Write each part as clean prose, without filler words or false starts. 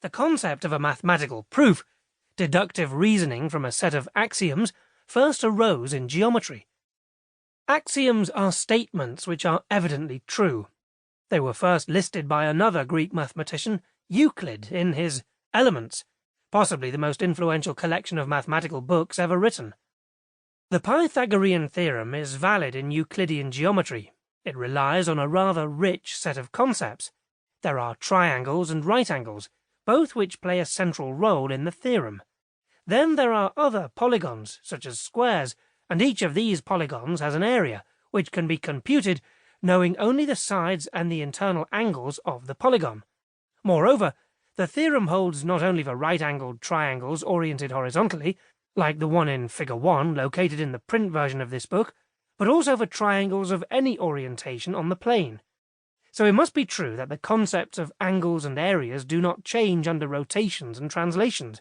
The concept of a mathematical proof, deductive reasoning from a set of axioms, first arose in geometry. Axioms are statements which are evidently true. They were first listed by another Greek mathematician, Euclid, in his Elements, possibly the most influential collection of mathematical books ever written. The Pythagorean theorem is valid in Euclidean geometry. It relies on a rather rich set of concepts. There are triangles and right angles, both which play a central role in the theorem. Then there are other polygons, such as squares, and each of these polygons has an area, which can be computed knowing only the sides and the internal angles of the polygon. Moreover, the theorem holds not only for right-angled triangles oriented horizontally, like the one in Figure 1 located in the print version of this book, but also for triangles of any orientation on the plane. So it must be true that the concepts of angles and areas do not change under rotations and translations.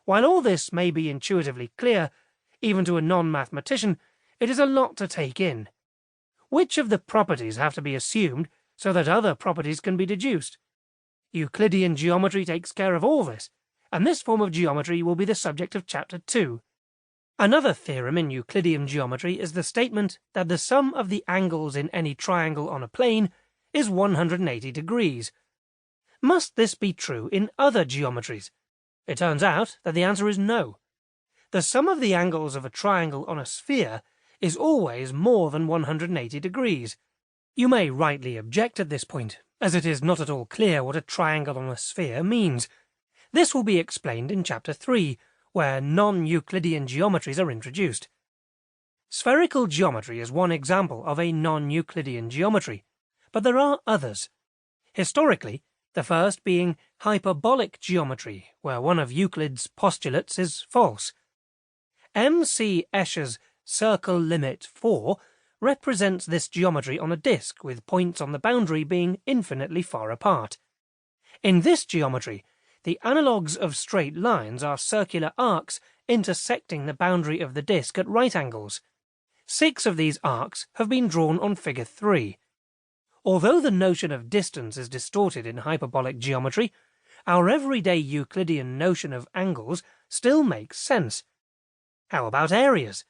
While all this may be intuitively clear, even to a non-mathematician, it is a lot to take in. Which of the properties have to be assumed so that other properties can be deduced? Euclidean geometry takes care of all this, and this form of geometry will be the subject of Chapter 2. Another theorem in Euclidean geometry is the statement that the sum of the angles in any triangle on a plane is 180 degrees. Must this be true in other geometries? It turns out that the answer is no. The sum of the angles of a triangle on a sphere is always more than 180 degrees. You may rightly object at this point, as it is not at all clear what a triangle on a sphere means. This will be explained in Chapter 3, where non-Euclidean geometries are introduced. Spherical geometry is one example of a non-Euclidean geometry, but there are others. Historically, the first being hyperbolic geometry, where one of Euclid's postulates is false. M.C. Escher's circle limit 4 represents this geometry on a disk with points on the boundary being infinitely far apart. In this geometry, the analogues of straight lines are circular arcs intersecting the boundary of the disk at right angles. 6 of these arcs have been drawn on Figure 3. Although the notion of distance is distorted in hyperbolic geometry, our everyday Euclidean notion of angles still makes sense. How about areas?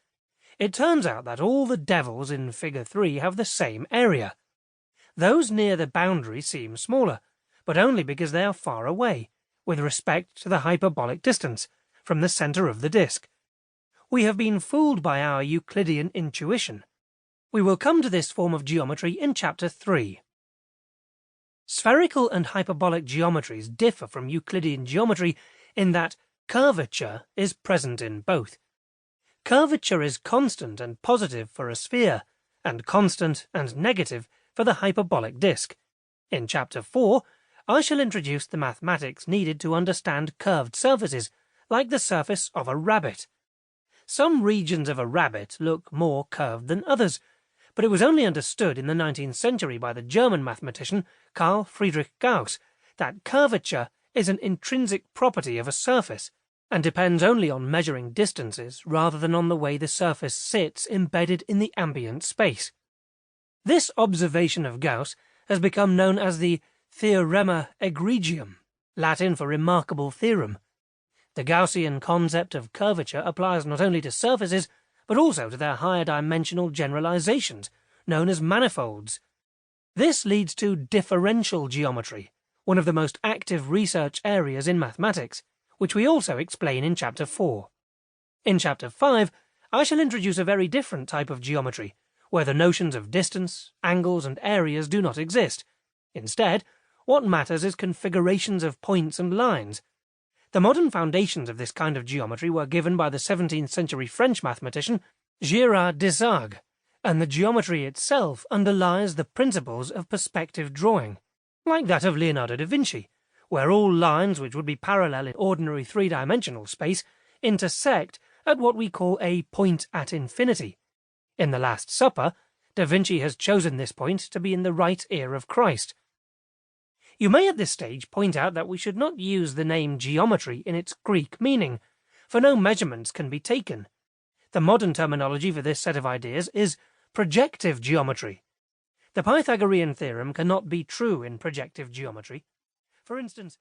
It turns out that all the devils in Figure 3 have the same area. Those near the boundary seem smaller, but only because they are far away, with respect to the hyperbolic distance, from the centre of the disk. We have been fooled by our Euclidean intuition. We will come to this form of geometry in Chapter 3. Spherical and hyperbolic geometries differ from Euclidean geometry in that curvature is present in both. Curvature is constant and positive for a sphere, and constant and negative for the hyperbolic disk. In Chapter 4, I shall introduce the mathematics needed to understand curved surfaces, like the surface of a rabbit. Some regions of a rabbit look more curved than others, but it was only understood in the 19th century by the German mathematician Carl Friedrich Gauss that curvature is an intrinsic property of a surface, and depends only on measuring distances rather than on the way the surface sits embedded in the ambient space. This observation of Gauss has become known as the theorem egregium, Latin for remarkable theorem. The Gaussian concept of curvature applies not only to surfaces, but also to their higher dimensional generalizations, known as manifolds. This leads to differential geometry, one of the most active research areas in mathematics, which we also explain in Chapter 4. In Chapter 5, I shall introduce a very different type of geometry, where the notions of distance, angles, and areas do not exist. Instead, what matters is configurations of points and lines. The modern foundations of this kind of geometry were given by the 17th century French mathematician Girard Desargues, and the geometry itself underlies the principles of perspective drawing, like that of Leonardo da Vinci, where all lines which would be parallel in ordinary three-dimensional space intersect at what we call a point at infinity. In The Last Supper, Da Vinci has chosen this point to be in the right ear of Christ. You may at this stage point out that we should not use the name geometry in its Greek meaning, for no measurements can be taken. The modern terminology for this set of ideas is projective geometry. The Pythagorean theorem cannot be true in projective geometry. For instance,